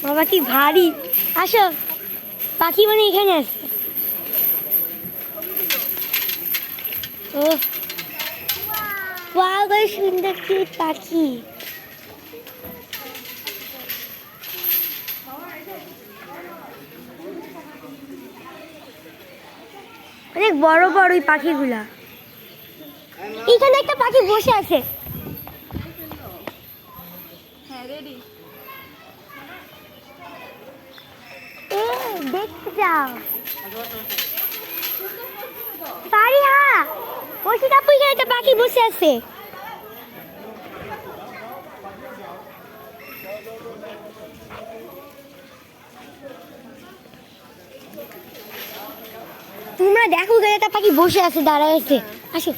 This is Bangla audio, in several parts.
বাবা কি ভারী, আসো পাখি মানে এখানে আছে। ও ওয়াও, কত সুন্দর কিউট পাখি। অনেক বড় বড় ওই পাখিগুলা। এখানে একটা পাখি বসে আছে। দেখতে যাও পারিহা, বসে কাপু, এখানে একটা পাখি বসে আছে। তোমরা দেখো, এখানে একটা পাখি বসে আছে, দাঁড়ায় আছে। আসো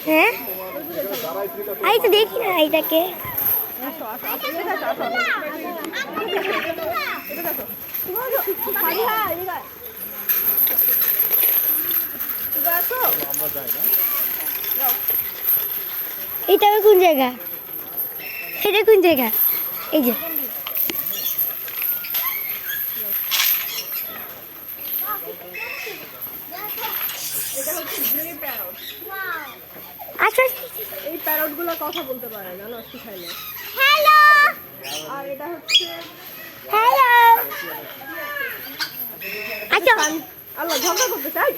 হ্যাঁ, আই তো দেখি না এটাকে। এটা কোন জায়গা, এটা কোন জায়গা? এই যে আচ্ছা, এই প্যারটগুলো কথা বলতে পারে, জানো শিখাইলে। হ্যালো, আর এটা হচ্ছে হ্যালো। আচ্ছা, আল্লাহ ঝগড়া করতে চাই,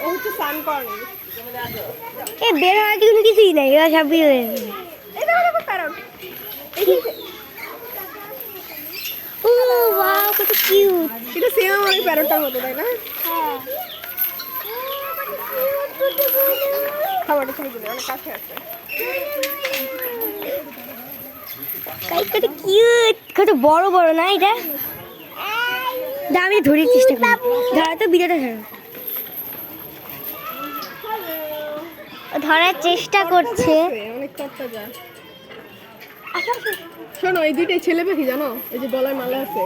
ও হচ্ছে সানকর্ন। এ বের হওয়ার কোনো কিছুই নাই, এবার সব বের হয়ে যাবে। এটা হলো প্যারট। ও ওয়াও, কত কিউট। এটা সেম আমার এই প্যারটটার মতো, তাই না? হ্যাঁ, খাবারটা খাই দিলে অনেক কাছে আছে। কত কিউট, কত বড় বড় না এটা? দা, আমি ধরে চেষ্টা করি, ধরা তো বিরাট ধরো। ধরার চেষ্টা করছে। অনেক কষ্ট যায়। শোনো, এই দুইটাই ছেলে পাখি, জানো? এই যে গলায় মালা আছে,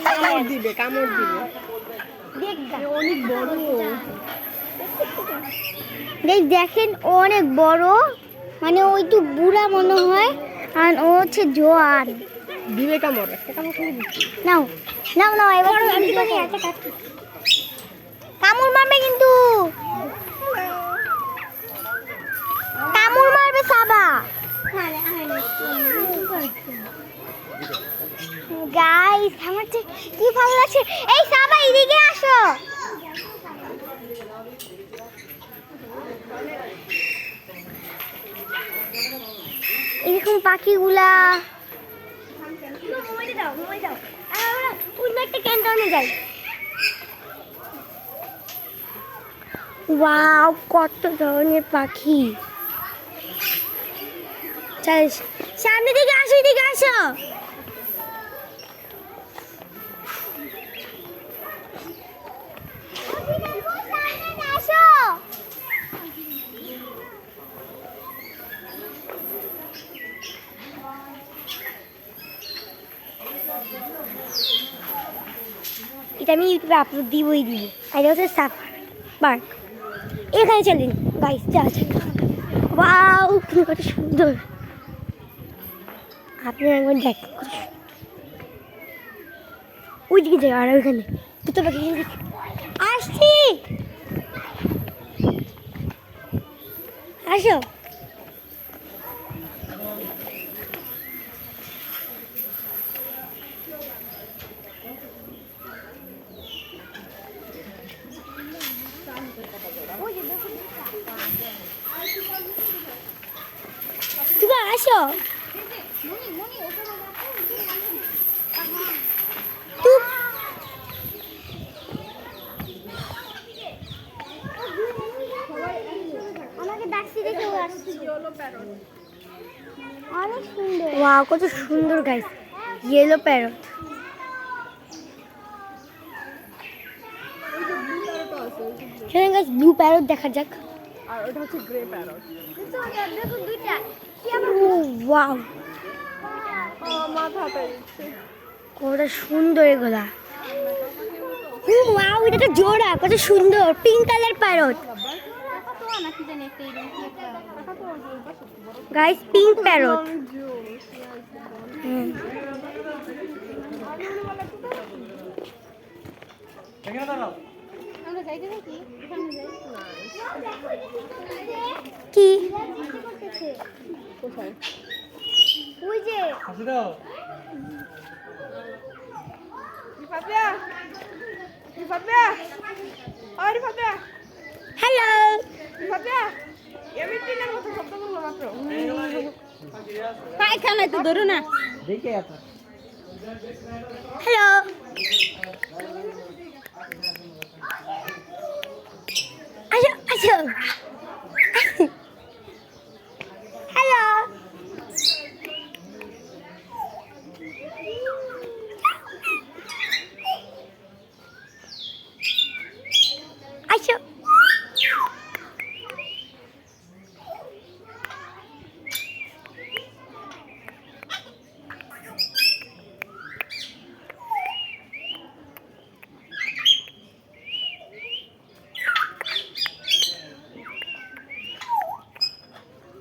কামড় দিবে, কামড় দিবে। অনেক বড়। দেখেন, ও অনেক বড়, মানে ও একটু বুড়া মনে হয়, আর ও হচ্ছে জোয়ান। দিবে কামড়, একটা কামড় খেয়ে দিচ্ছি। নাও নাও নাও, এবার কামড় মারবে কিন্তু, কামড় মারবে সাবা। গাইস, আমার তো কি ভালো লাগছে। এই সাবা, এদিকে আসো। এরকম পাখিগুলা একটা ক্যান্টনে যাই। ওয়াও, কত ধরনের পাখি। চল সামনে দিকে আসো, এদিকে আসো। এটা আমি ইউটিউবে আপলোড দিবই দিব। আর এটা হচ্ছে সাফার পার্ক, এখানে চলেন গাইস, আছে। ওয়াও, কত সুন্দর, আপনি একবার দেখেন। ওই দিকে যাই, আর ওইখানে দুটো পাখি আসছি। আসো, তুমি আসো। আমাকে ডাকছি দেখে ও আসছে। অনেক সুন্দর। ওয়াও, কত সুন্দর গাইস, ইয়েলো প্যারট। সেখানে গাছ ব্লু প্যারট দেখা যাক। আর ওটা হচ্ছে গ্রে প্যারট। ওয়াও, মাথা পেয়েছে। কত সুন্দর এগুলা। ওয়াও, এটা তো জোড়া, কত সুন্দর pink colour parrot. Guys pink parrot. কি কোথায়? ওই যে রিফাতিয়া, রিফাতিয়া, ওই রিফাতিয়া, হ্যালো, রিফাতিয়া, আমি টিনের মতো শব্দ করলো মাত্র। পায়খানায় তো ধরো না। হ্যালো, আসো আসো। হ্যালো, আসো।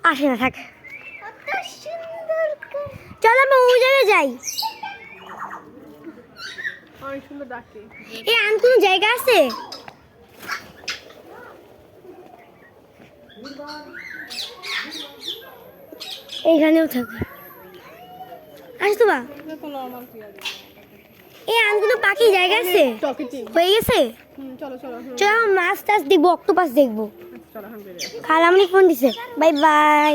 আসে না, থাক। চলো আমরা ওই জায়গায় যাই। অনেক সুন্দর ডাকে। এই আর কোনো জায়গা আছে? এইখানেও থাকে। আসতো বা এটা তো নরমাল পিয়াজ। এই আর কোনো পাখি জায়গা আছে? টকেটিং। হয়ে গেছে। চলো চলো। চলো মাছ টাছ দেখবো, অক্টোপাস দেখবো। চলো এখন বেরিয়ে। খালামণি ফোন দিছে। Bye bye.